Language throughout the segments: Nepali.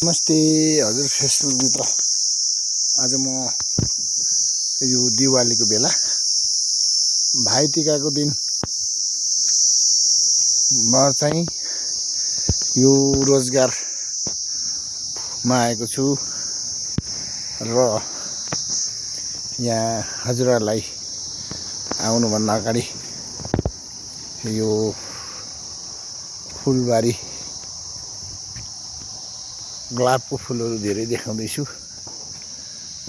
नमस्ते हजुर फेसबुक मित्र। आज म यो दिवालीको बेला भाइटिकाको दिन म चाहिँ यो रोजगारमा आएको छु र यहाँ हजुरहरूलाई आउनुभन्दा अगाडि यो फुलबारी गुलाबको फुलहरू धेरै देखाउँदैछु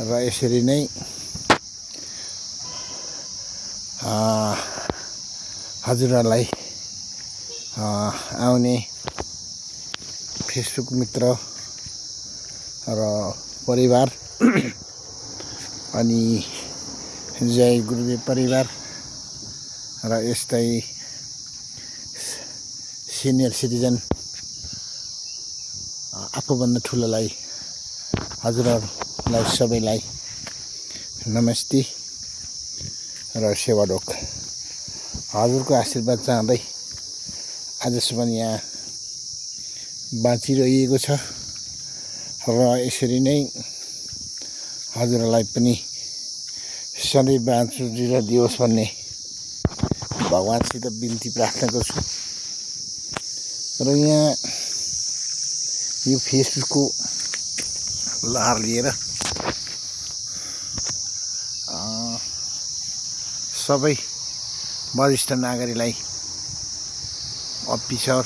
र यसरी नै हजुरहरूलाई आउने फेसबुक मित्र र परिवार अनि जय गुरुदेव परिवार र यस्तै सिनियर सिटिजन आफूभन्दा ठुलोलाई हजुरहरूलाई सबैलाई नमस्ते र सेवा ढोक। हजुरको आशीर्वाद चाहँदै आजसम्म यहाँ बाँचिरहेको छ र यसरी नै हजुरहरूलाई पनि सधैँ बाँचिरह दियोस् भन्ने भगवानसित बिन्ती प्रार्थना गर्छु। र यहाँ यो फेसबुकको लहर लिएर सबै वरिष्ठ नागरिकलाई अफिसर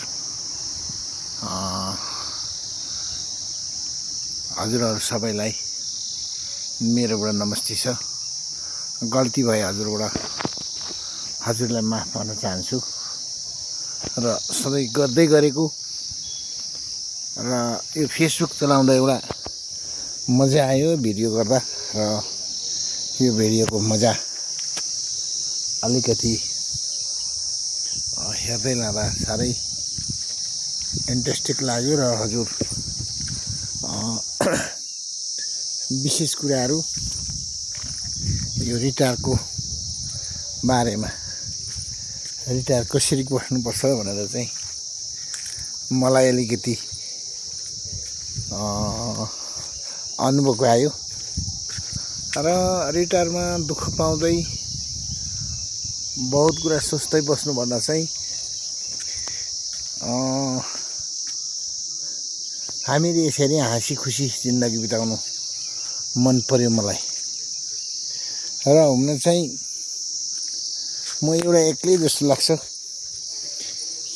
हजुरहरू सबैलाई मेरोबाट नमस्ते छ। गल्ती भए हजुरलाई माफ गर्न चाहन्छु र सधैँ गर्दै गरेको र यो फेसबुक चलाउँदा एउटा मजा आयो भिडियो गर्दा र यो भिडियोको मजा अलिकति हेर्दै लाँदा साह्रै इन्ट्रेस्टिङ लाग्यो र हजुर विशेष कुराहरू यो रिटायरको बारेमा रिटायर कसरी बस्नुपर्छ भनेर चाहिँ मलाई अलिकति अनुभव आयो र रिटायरमा दुःख पाउँदै बहुत कुरा सोच्दै बस्नुभन्दा चाहिँ हामीले यसरी हाँसी खुसी जिन्दगी बिताउनु मन पर्यो मलाई। र हुन चाहिँ म एउटा एक्लै जस्तो लाग्छ,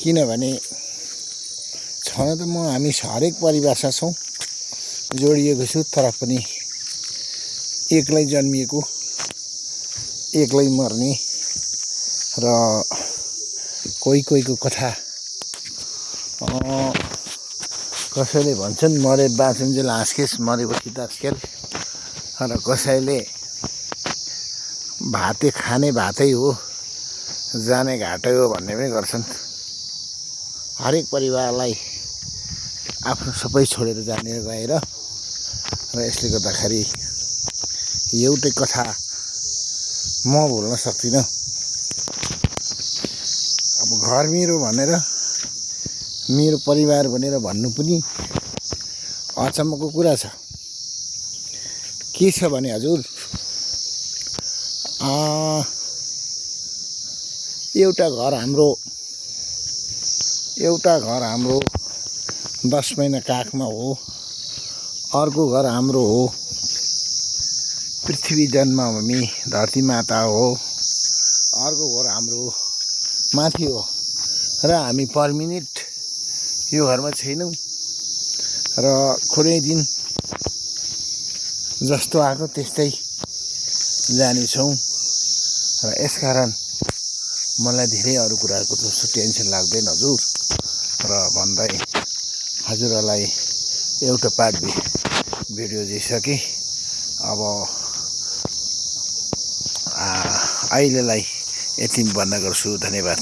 किनभने छन त हामी हरेक परिभाषा छौँ जोडिएको छु, तर पनि एक्लै जन्मिएको एक्लै मर्ने र कोहीको कथा कसैले भन्छन् मरे बाँचुन्जेल हाँसखेस मरेपछि तासखेल र कसैले भाते खाने भातै हो जाने घाटै हो भन्ने पनि गर्छन्। हरेक परिवारलाई आफ्नो सबै छोडेर जाने गएर र यसले गर्दाखेरि एउटै कथा म भुल्न सक्दिनँ। अब घर मेरो भनेर मेरो परिवार भनेर भन्नु पनि अचम्मको कुरा छ। के छ भने हजुर एउटा घर हाम्रो 10 महिना काखमा हो, अर्को घर हाम्रो हो पृथ्वी जन्मभूमि धरती माता हो, अर्को घर हाम्रो माथि हो र हामी पर्मिनेन्ट यो घरमा छैनौँ र कुनै दिन जस्तो आएको त्यस्तै जानेछौँ र यसकारण मलाई धेरै अरू कुराको जस्तो टेन्सन लाग्दैन हजुर। र भन्दै हजुरहरूलाई एउटा पार्ट भिडियो दिइसकेँ। अब अहिलेलाई यति बन्द गर्छु। धन्यवाद।